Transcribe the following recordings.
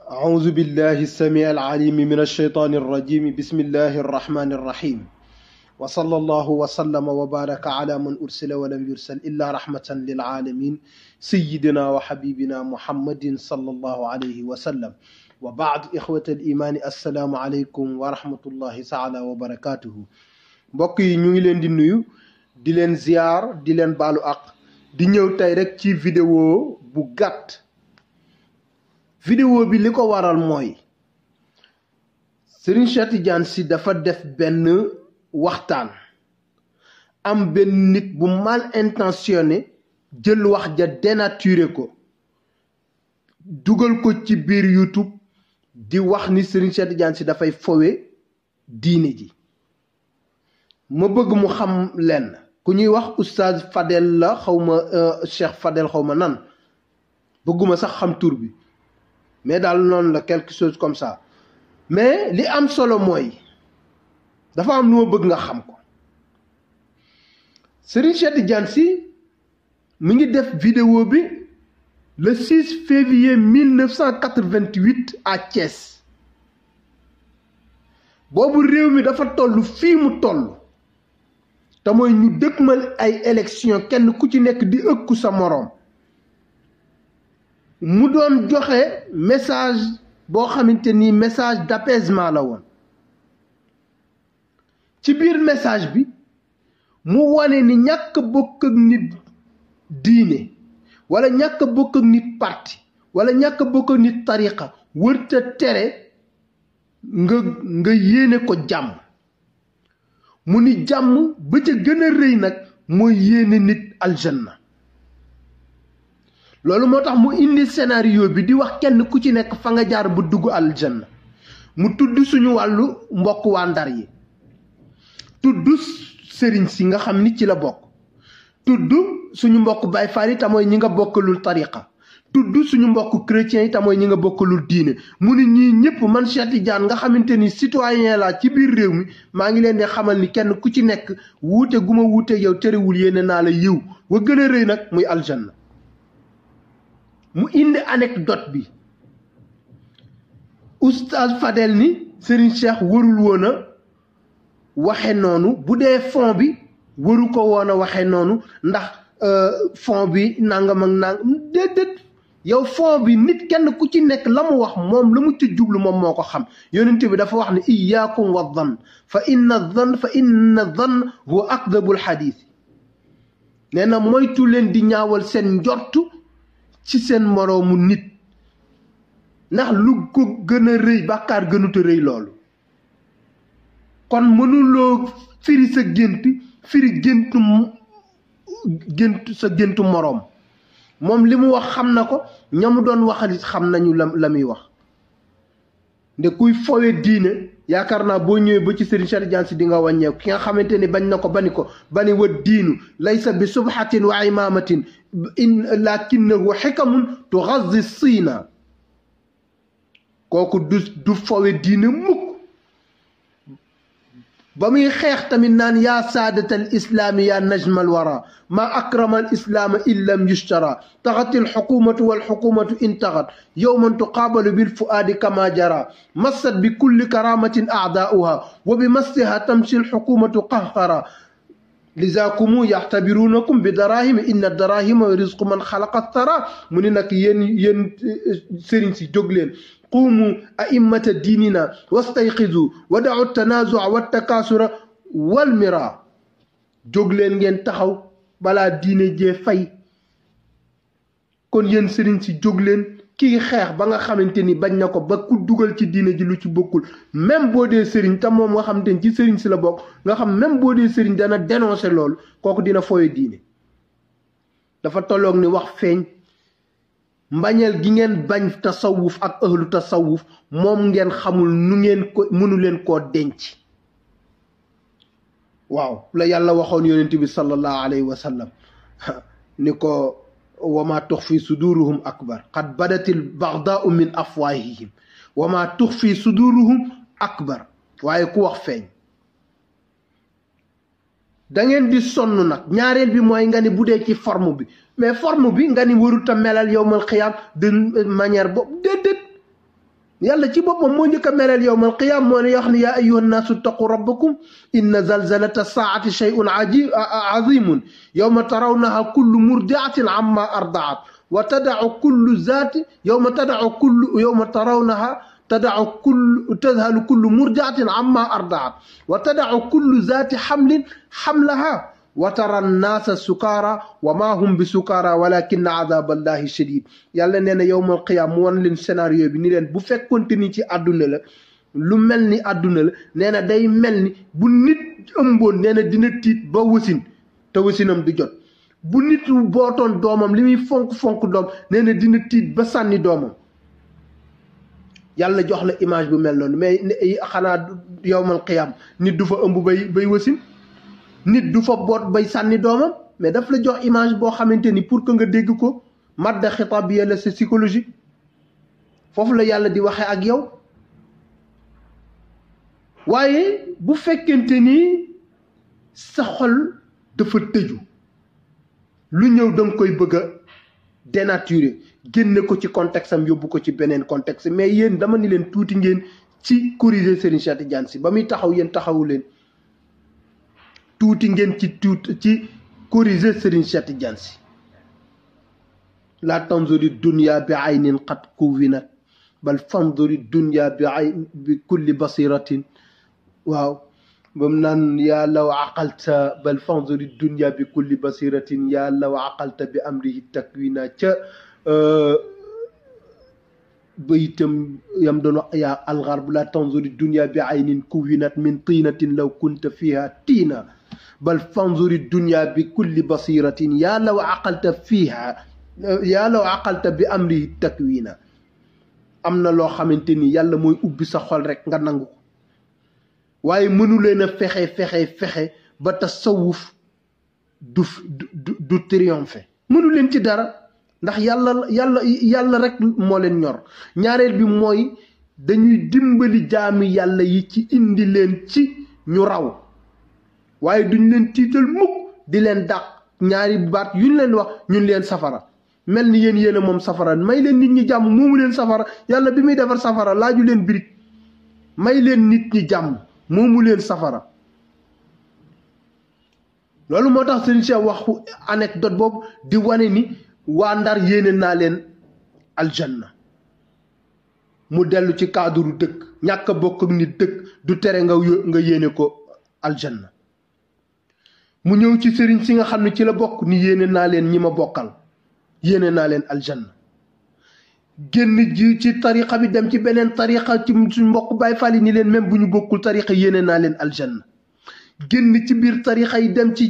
أعوذ بالله السميع العليم من الشيطان الرجيم بسم الله الرحمن الرحيم وصلى الله وسلم وبارك على من أرسل ولم يرسل إلا رحمة للعالمين سيدنا وحبيبنا محمد صلى الله عليه وسلم وبعد إخوة الإيمان السلام عليكم ورحمة الله تعالى وبركاته بقي ñu ngi leen di nuyu di leen ziar di leen balu ak di ñëw tay rek ci vidéo bu gàtt vidéo bi liko waral moy Serigne Cheikh Tidiane Sy dafa def ben waxtaan am ben nit bu mal intentionné jël wax ja dénaturé ko dugal ko ci biir YouTube di wax ni Serigne Cheikh Tidiane Sy dafay fowe diine ji ma bëgg mu xam lenn ku ñuy wax oustaz Fadel la xawma Cheikh Fadel xawma nan bëgguma sax xam tour bi mais daal noonu la quelque chose comme ça mais li am solo mooy dafa am lu ma bëgg nga xam ko Serigne Cheikh Tidiane Sy mi ngi def vidéo bi le 6 février 1988 à Thiès boobu réew mi dafa toll fii mu toll te mooy ñu dëkkmal ay élection kenn ku ci nekk di ëkku sa moroom mu doon joxe message boo xamante ni message d'apaisement la woon ci biir message bi mu wane ni ñàkk bokk ak nit diine wala ñàkk bokk ak nit parti wala ñàkk bokk ak nit tariqa wërta tere nga yéene ko jàmm mu ni jàmm ba ca gën a rëy nag mooy yéene nit aljanna loolu moo tax mu indi scénario bi di wax kenn ku ci nekk fa nga jaar bu dugg aljanna mu tudd suñu wàllu mbokk waa Ndar yi tudd sëriñ si nga xam ni ci la bokk tudd suñu mbokk Baay Faal yi te mooy ñi nga bokkalul tariqa tudd suñu mbokk chrétien yi te mooy ñi nga bokkalul diine mu ni ñii ñëpp man Cheikh Tidiane nga xamante ni citoyen la ci biir réew mi maa ngi leen di xamal ni kenn ku ci nekk wuute gu ma wuute yow terewul yéene naa la yiw wa gën a rëy nag muy aljanna mu indi anecdote bi oustaz Fadel ni Serigne Cheikh warul woon a waxe noonu bu dee fond bi waru ko woon a waxe noonu ndax fond bi nangam ak nangam déedéet yow fond bi nit kenn ku ci nekk la mu wax moom la mu ci jublu moom moo ko xam yonent bi dafa wax ne iyaakum wa dhann fa inna dhann huwa akdabul xadiis nee na moytu leen di ñaawal seen njortu ci seen moroomu nit ndax lu ko gën a rëy bàkkaar gënut a rëy loolu kon mënuloo firi sa gént firi géntu sa géntu moroom moom li mu wax xam na ko ñamu doon waxalit xam nañu la muy wax nde kuy fowe diine yaakaar naa boo ñëwee ba ci Serigne Cheikh Tidiane Sy di nga wàññeeku ki nga xamante ni bañ na ko bani wa diinu laysa bi subhatin wa imamatin lakinnahu xikamun tuxazi siina kooku du fowe diine mukk ba muy xeex tamit naan yaa saadata al islaami yaa najma al wara ma akrama al islaama illam yushtara taxat al xukumatu wal xukumatu intaxat yowman tuqaabalu bil fuaadi kama jara massat bi kulli karamatin aadaauha wa bi massiha tamshi al xukumatu qahqara lizakumu yaxtabirunakum bi darahima inna darahima rizqu man xalaqa thara mu ni nag yéen sëriñ si jóg leen qumu a'immata diinina wastayqizu wa da'u tanazua wa takasura wal mira jóg leen ngeen taxaw balaa diine jee fay kon yéen sëriñ si jóg leen kii xeex ba nga xamante ni bañ na ko ba ku dugal ci diine ji lu ci bokkul même boo dee sëriñ te moom nga xamante ni ci sëriñ si la bokk nga xam même boo dee sëriñ dana dénoncer loolu kooku dina fooye diine dafa tolloog ni wax feeñ mbañeel gi ngeen bañ tasawuf ak ahlu tasawuf moom ngeen xamul nu ngeen ko mënu leen koo denc waaw la yàlla waxoon yonent bi sallallahu alayhi wa sallam ni ko wa ma tuxfi suduruhum akbar qad badatil bagdaau min afwahihim wa ma tuxfi suduruhum akbar waaye ku wax feeñ da ngeen di sonn nag ñaareel bi mooy nga ni bu dee ci forme bi mais forme bi nga ni warut a melal yowmal xiyaam de manière boobu déedéet yàlla ci boppam moo njëkk a melal yowmal qiyaam moo ne wax ne yaa ayyuha nnaasu taqu rabbakum inna zalzalata saati shay'un azimun yowma tarawnaha kullu murdiatin amma ardaat wa tadau kullu zaati yowma tarawnaha tadhalu kullu murdiatin amma ardaat wa tadau kullu zaati xamlin xamlaha wa tara nnaasa sukaara wa maa hum bi sukaara walakinna adaba allahi shadid yàlla nee na yowmal qiyaam mu wan leen scénario bi ni leen bu fekkonte ni ci àdduna la lu mel ni àdduna la nee na day mel ni bu nit ëmboon nee na dina tiit ba wasin te wasinam du jot bu nit bootoon doomam li muy fonk doom nee na dina tiit ba sànni doomam yàlla jox la image bu mel noonu mais xanaa yowmal qiyaam nit du fa ëmb bay wasin nit du fa boot bay sànni doomam mais daf la jox image boo xamante ni pour que nga dégg ko madda xitaab la c'est psychologique foofu la yàlla di waxee ak yow waaye bu fekkente ni sa xol dafa tëju lu ñëw danga koy bëgg a dénaturer génne ko ci contexte am yóbbu ko ci beneen contexte mais yéen dama ni leen tuuti ngeen ci corriger Serigne Cheikh Tidiane Sy ba muy taxaw yéen taxawu leen tuuti ngeen ci corriger Serigne Cheikh Tidiane Sy la tanzuri dunya bi aynin qad kuwinat bal fanzuri dunya bi kulli basiratin waaw bam naan yaa law aqalta bal fanzuri dunya bi kulli basiratin yaa law aqalta bi amrihi takwina ca baytam yam doon wax yaa algarb la tanzuri dunya bi aynin kuwinat min tinatin law kunta fiha tiina bal fanzuri dunya bi kulli basiratin yaa law aqalta bi amrihi takwina am na loo xamante ni yàlla mooy ubbi sa xol rek nga nangu ko waaye mënu leen a fexe ba tasawuf du triompher mënu leen ci dara ndax yàlla rek moo leen ñor ñaareel bi mooy dañuy dimbali jaami yàlla yi ci indi leen ci ñu raw waaye duñ leen tiital mukk di leen dàq ñaari baat yuñ leen wax ñun leen safara mel ni yéen a moom safara may leen nit ñi jàmm moomu leen safara yàlla bi muy defar safara laaju leen birig may leen nit ñi jàmm moomu leen safara loolu moo tax Serigne Cheikh waxu anecdote boobu di wane ni waa Ndar yéene naa leen aljanna mu dellu ci cadre dëkk ñàkk a bokk ak nit dëkk du tere nga yéene ko aljanna mu ñëw ci sëriñ si nga xam ne ci la bokk ni yéene naa leen ñi ma bokkal yéene naa leen aljanna génn ji ci tariqa bi dem ci beneen tariqa ci suñ mbokk Baay Faal yi ni leen même bu ñu bokkul tariqa yéene naa leen aljanna génn ci biir tariqa yi dem ci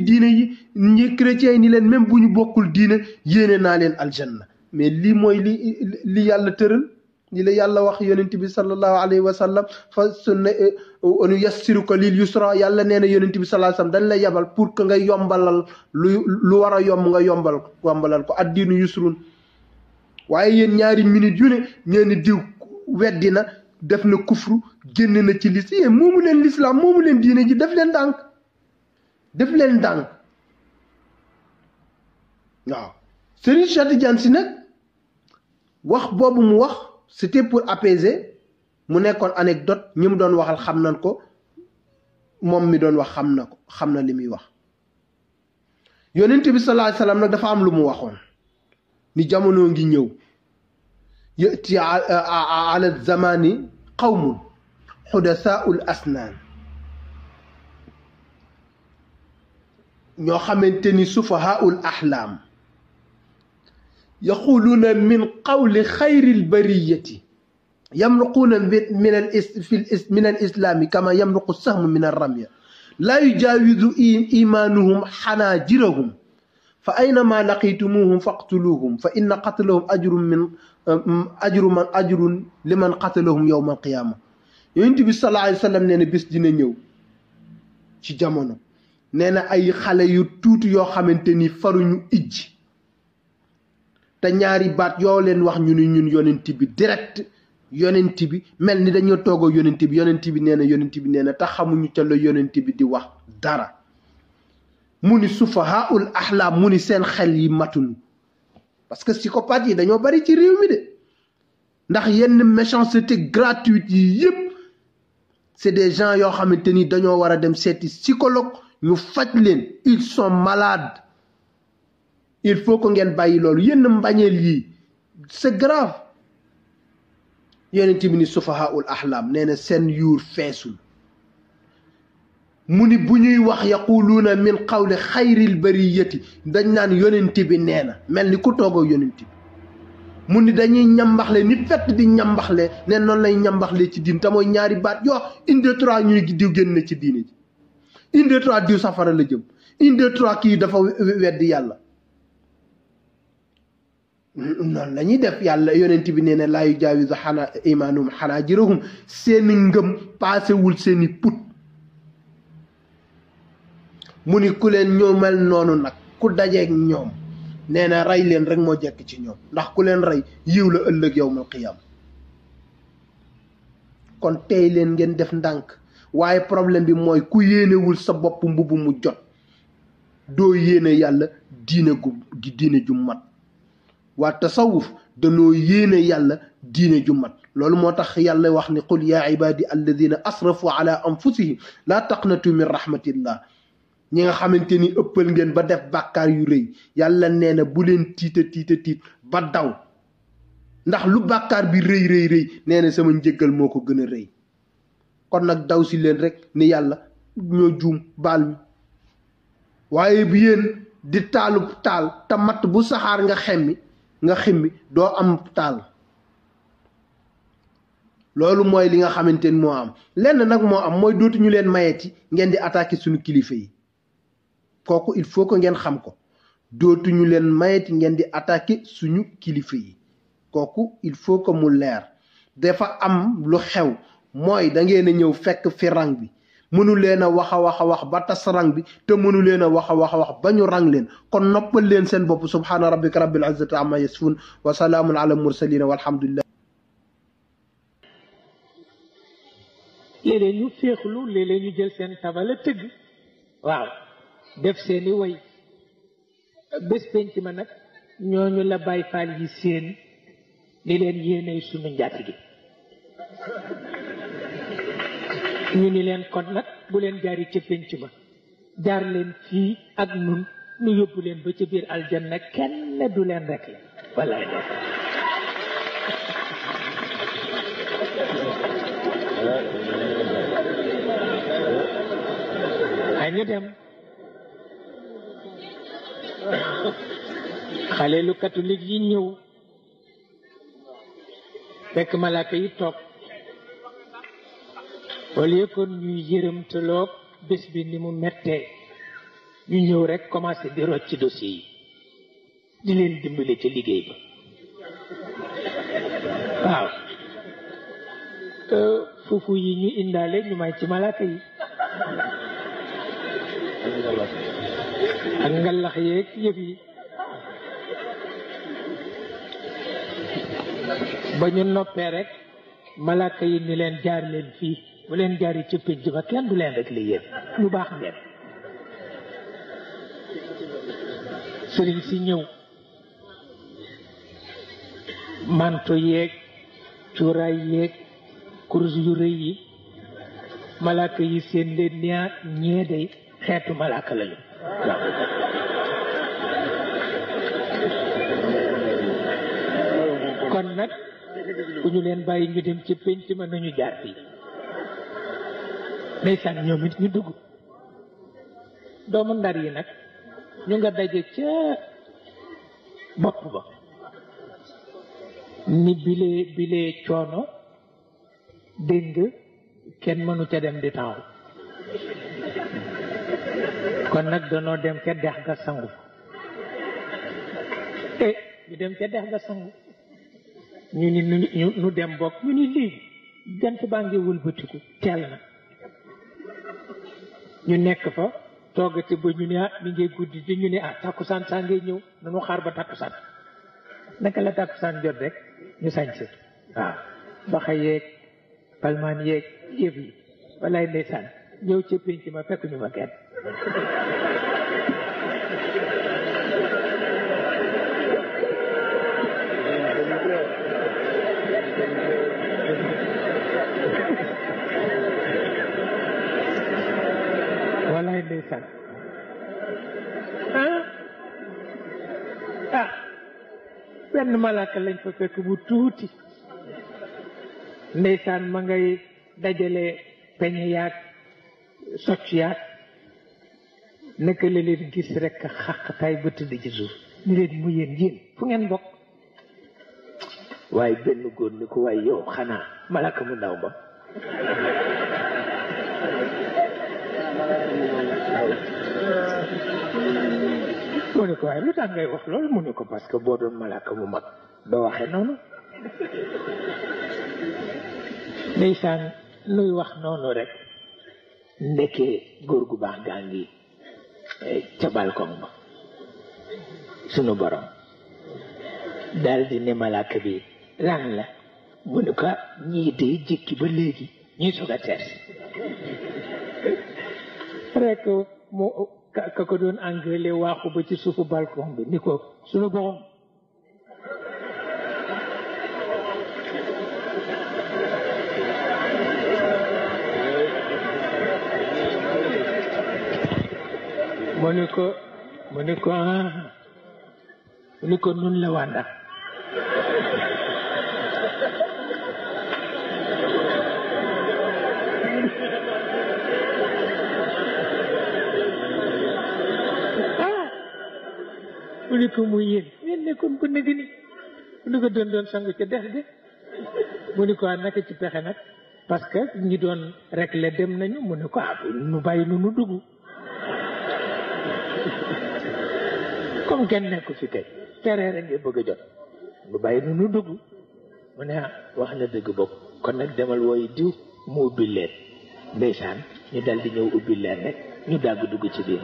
diine yi ñi chrétiens yi ni leen même bu ñu bokkul diine yéene naa leen aljanna mais lii mooy li yàlla tëral li la yàlla wax yonent bi sallallahu alayhi wa sallam fa sunna nu yassiruka lil yusra yàlla nee na yonent bi sallallahu alayhi wa sallam dañ lay yabal pour que nga yombalal lu war a yomb nga yombalal ko addiinu yusrun waaye yéen ñaari minutes yu ne ñeeni diw weddi na def na kufru génn na ci lis yéen moomu leen lislaam moomu leen diine ji def leen ndànk waaw Serigne Cheikh Tidiane Sy nag wax boobu mu wax c'était pour apaiser mu nekkoon anecdote ñi mu doon waxal xam nañ ko moom mi doon wax xam na li muy wax yonent bi sallallahu alayhi wasallam nag dafa am lu mu waxoon ni jamono ngi ñëw yati ala zamani qawmun xudasaul asnaan ñoo xamante ni sufahaul ahlaam yaquluuna min qawli xayril bariyati yamruquuna min al islaami kama yamruqu sahmu min arramya laa yujaawizu imaanuhum xanaajirahum fa aynama laqitumuhum faqtuluhum fa inna qatlahum ajrun liman qatalahum yowma alqiyaama yonent bi sallallahu alayhi wa sallam nee na bés dina ñëw ci jamono nee na ay xale yu tuuti yoo xamante ni faruñu ijj te ñaari baat yoo leen wax ñu ni ñun yonent bi direct yonent bi mel ni dañoo toog ak yonent bi nee na te xamuñu ca la yonent bi di wax dara mu ni sufahaul ahlaam mu ni seen xel yi matuñu parce que psychopathe yi dañoo bari ci réew mi de ndax yenn méchanceté gratuite yi yëpp c'est des gens yoo xamante ni dañoo war a dem seeti psychologue ñu faj leen, ils sont malades. Il faut que ngeen bàyyi loolu yenn mbañeel yi c'est grave. yonent bi ni sufahaul ahlam nee na seen yuur feesul. mu ni bu ñuy wax yaquluuna min qawli xayril bariyati dañ naan yonent bi nee na mel ni ku toogoo yonent bi. mu ni dañuy ñambaxle ni fett di ñambaxle ne noonu lay ñambaxle ci diin te mooy ñaari baat yoo une deux trois ñuy diw génn na ci diine ji, une deux trois diw safara la jëm, une deux trois kii dafa weddi yàlla. noonu la ñuy def. yàlla yonent bi nee na laa yujaawizu imaanuhum xanaajirahum, seeni ngëm paasewul seeni put. mu ni ku leen ñoo mel noonu nag ku dajeeg ñoom nee na rey leen rek moo jekk ci ñoom, ndax ku leen rey yiw la ëllëg yawmal qiyaam. kon tey leen ngeen def ndànk. waaye problème bi mooy ku yéenewul sa bopp mbubb mu jot doo yéene yàlla diine ju mat. waa tasawuf danoo yéene yàlla diine ju mat. loolu moo tax yàlla wax ni qul yaa ibaadi alladina asrafu ala anfusihim laa taqnatu min rahmatillah. ñi nga xamante ni ëppal ngeen ba def bàkkaar yu rëy yàlla nee na bu leen tiita ba daw, ndax lu bàkkaar bi rëy nee na sama njëggal moo ko gën a rëy. kon nag daw si leen rek ni yàlla ñoo juum baal mi. waaye bi yéen di taal te matt bu saxaar nga ximmi doo am taal. loolu mooy li nga xamante ni moo am. lenn nag moo am mooy dootuñu leen mayeti ngeen di attaquer suñu kilifa yi. kooku il faut que ngeen xam ko. dootuñu leen mayeti ngeen di attaquer suñu kilifa yi. kooku il faut que mu leer. dafa am lu xew mooy da ngeen a ñëw fekk fi rang bi mënu leen a wax ba tas rang bi te mënu leen a wax ba ñu rang leen. kon noppal leen seen bopp. subhaana rabbika rabbil izzati amma yasifun wa salaamun ala mursalin walhamdulillah. léeg-léeg ñu féexlu léeg-léeg ñu jël seen tabala tëgg waaw def seeni way bés penc ma nag ñooñu la Baay Faal yi seen li leen yéeney sunu njaati gi ñu ni leen kon nag bu leen jaari ca penc ma jaar leen fii ak nun nu yóbbu leen ba ca biir aljanna kenn du leen rek la wallaay de ay ñu dem xale lu catholique yi ñëw fekk malaaka yi toog au lieu que ñuy yërëmtaloog bés bi ni mu mettee ñu ñëw rek commencé di rocc ci dossier yi di leen dimbale ca liggéey ba waaw fuufu yi ñu indaale ñu may ci malaaka yi ak ngalax yeeg yëf yi ba ñu noppee rek malaaka yi ni leen jaar leen fii bu leen jaari ci pénc ba kenn du leen rek li yéen lu baax ngeen sëriñ si ñëw manto yeeg cuuraay yeeg kurus yu rëy yi malaaka yi seen leen ñee day xeetu malaaka lañu kon nag ku ñu leen bàyyi ñu dem ci pénc ma nañu jaar fii ndeysaan ñoom it ñu dugg doomu ndar yi nag ñu nga daje ca bopp ba ni bile coono dégg kenn mënu ca dem di taxaw kon nag danoo dem ca dex ga sangu ñu dem ca dex ga sangu ñu ni ñu dem bokk ñu ni lii jant baa ngi wëlbatiku teel na ñu nekk fa toogate ba ñu ne mi ngi guddi di ñu ne takkusaan saa ngay ñëw nanu xaar ba takkusaan naka la takkusaan jot rek ñu sañse waaw baxa yeeg palmaan yeeg yëf yi walaay ndeysaan ñëw ca pénc ma fekk ñu ma kenn walaay ndeysaan benn malaaka lañ fa fekk bu tuuti ndeysaan ma ngay dajale peñe yaag socc yaag naka la leen gis rek xàqtaay ba tëdd ci suuf ni leen mu yéen fu ngeen bokk waaye benn góor ni ko waaye yow xanaa malaaka mu ndaw ba mu ne ko waaye lu tax ngay wax loolu mu ne ko parce que boo doon malaaka mu mag doo waxee noonu ndeysaan nuy wax noonu rek ndekkee góor gu baax gaa ngi ca balcon ba sunu borom daal di ne malaaka bi lan la mu ne ko ñii day jikki ba léegi ñuy soog a teer rek mu ka ko doon anglais waaxu ba ci suufu balcon bi ni ko sunu borom mu ni ko nun la wànda mu ni ko muy yéen nekkoon ko nëgg ni mu ni ko doon sangu ca dex de mu ni ko naka ci pexe nag parce que ñi doon rek la dem nañu mu ni ko nu bàyyi nu dugg comme kenn nekku fi kay teree rek nga bëgg a jot nu bàyyi nu dugg mu ne wax na dëgg bopp kon nag demal wooyu diw mu ubbi leen ndeysaan ñu dal di ñëw ubbi leen rek ñu dàgg dugg ci biir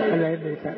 wallaay ndeysaan